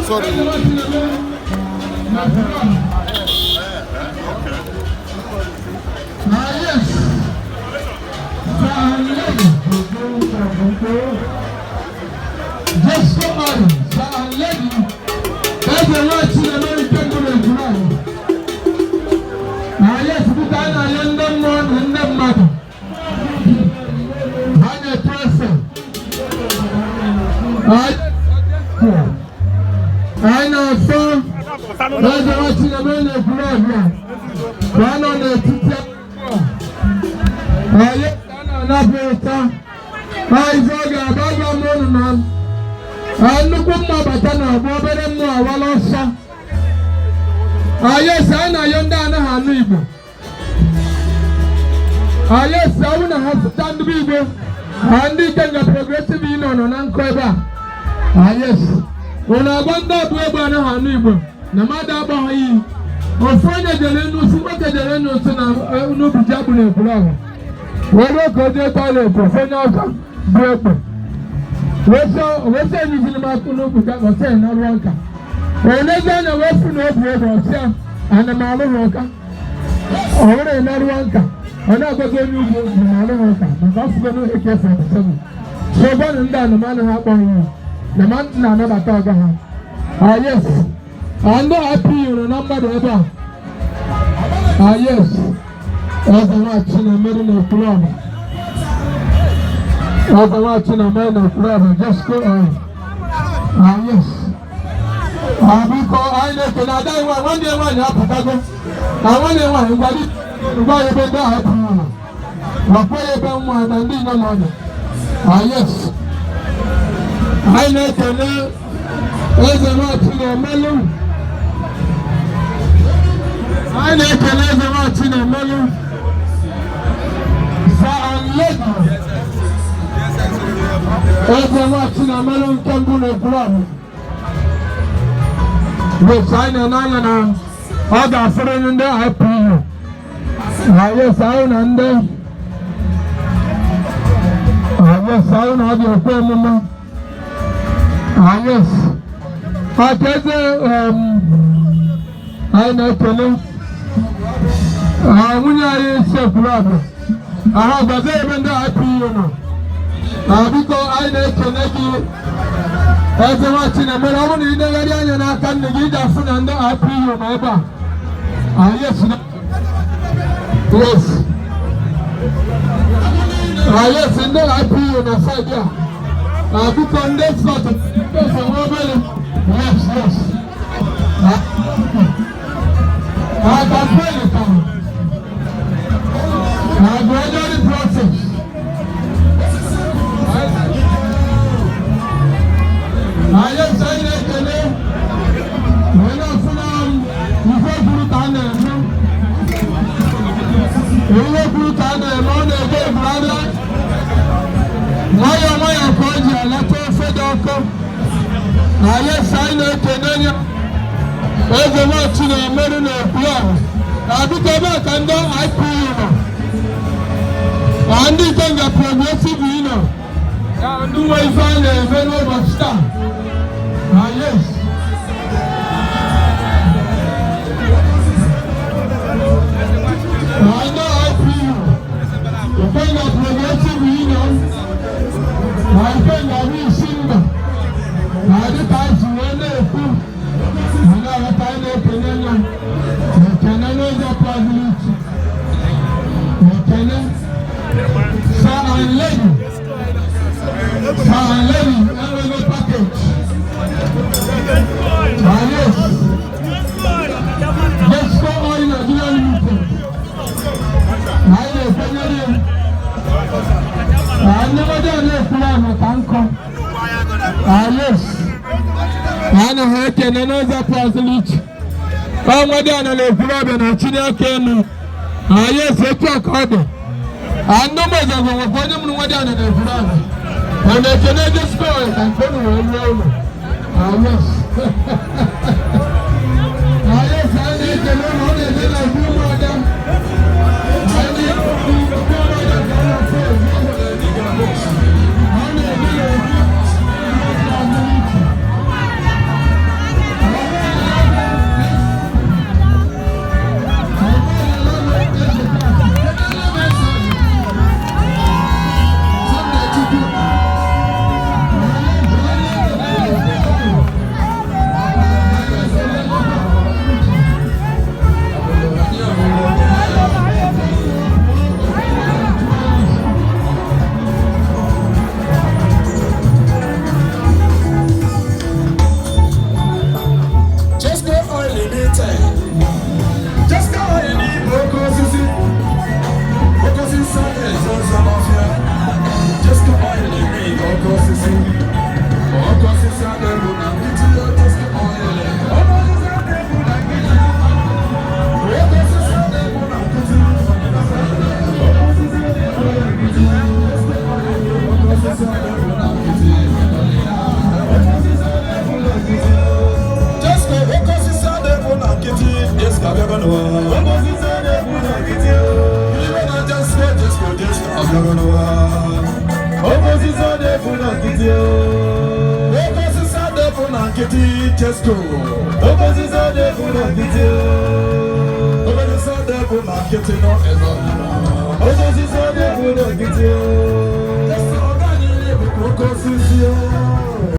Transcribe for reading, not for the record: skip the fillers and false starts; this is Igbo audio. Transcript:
sorry. Just come on, lady. That's the right to the American woman. Yes, but I am the one and the mother. I'm a person. I know, sir. That's the right to the American. One on the teacher. Nnukwu mma bata na ọgbọ obere mmụọ awala ọsọ. Yes, a na-ayọ ndị anaghị anụ Igbo. Yes, awụ na ha sụta ndị Igbo. Ndị ike nga progressive nọ na nkọ ebe a. Yes, ụlọ agba ndị ọbụ egbe anaghị anụ Igbo na mmadụ agbaghị iyi. Ofu onye jere n'usi, nwoke jere n'usi na n'ubi ji agbụ na-ekwuru ahụ. Were ka o jee toilet onye ọzọ bụ ekpe. Wese nyizili makụ n'obu ka ọsịa na ruo nka. Onye anya wefu n'obu ebe ọsịa ana m alụ ha ụka. Ọ hụrụ na ruo nka. Ọ na-agwazi onye ugbo na m alụ ha ụka maka ọfụgo n'ohe ka efe ọsịa. Sọgbọnụ ndị anụmanụ ha akpọghị ya na ma ntị na-anabata ọga ha. Yes. Ndị hapụ yiri na mmadụ ebe a. Yes. Eze nwachi na-emeri n'okpuru ọba. Eze nwachi na-emeri n'okpuru ọba. Just go on. Yes. Biko anyị na-ekele ada nwanne nwaanyị apụtago. Nwanne nwaanyị ngwa ebe ndị ahụ pụrụ ụlọ. Wakwa ya ebe nwa na ndị nọ n'ọnya. Yes. Anyị na-ekele eze nwachi na-emelụ. Anyị na-ekele eze nwachi na-emelụ. Eze nwachi na-emelụ nke mbụ n'okpuru ọbụ. Yes, anyị na-anya na ọ ga-afụrụ ndị IPU. Yes, anyị na ndị. Yes, anyị na ọ dị okwe emume. Yes. Maka eze anyị na-ekele. Nwunye anyị sekpuru abụ. Gbazie ebe ndị IPU nọ. Biko anyị na-ekele gị eze nwachi na-emere ọ bụrụ na ị na-egharị anya n'aka nne gị iji afụ na ndị IPU nọ ebe a. Yes. Yes, ndị IPU na saịdị a. Biko ndị sọtụ nwa obere. Yes. Campaign come. Gradually process. I am saying that today, when I'm from before Brutana, brother. Maya, Koja, Lato Fedoko. I am saying that today. Eze nwachi na-emeri n'okpuru ahụ. Biko ebe a ka ndị IPU nọ. Ndị ike nga progressive nọ. Ndị nwe ife a na-eme n'ụbọchị taa. Yes. Ndị IPU. Ike nga progressive nọ. Ike nga bụ isi mba. Dịka anyị si wee na-ekwu. Ana hake na noza pazilichi. Mwadi analefurabe na chini yake enu. Yes, etu akade. Mweza kwa mwadi analefurabe. Keneje score kankonu wemwewe. Yes. Yes, Opposition de Funakiti. Opposition de Funakiti. Tesco. Opposition de Funakiti. Opposition de Funakiti. No ezo. Opposition de Funakiti. Opposition.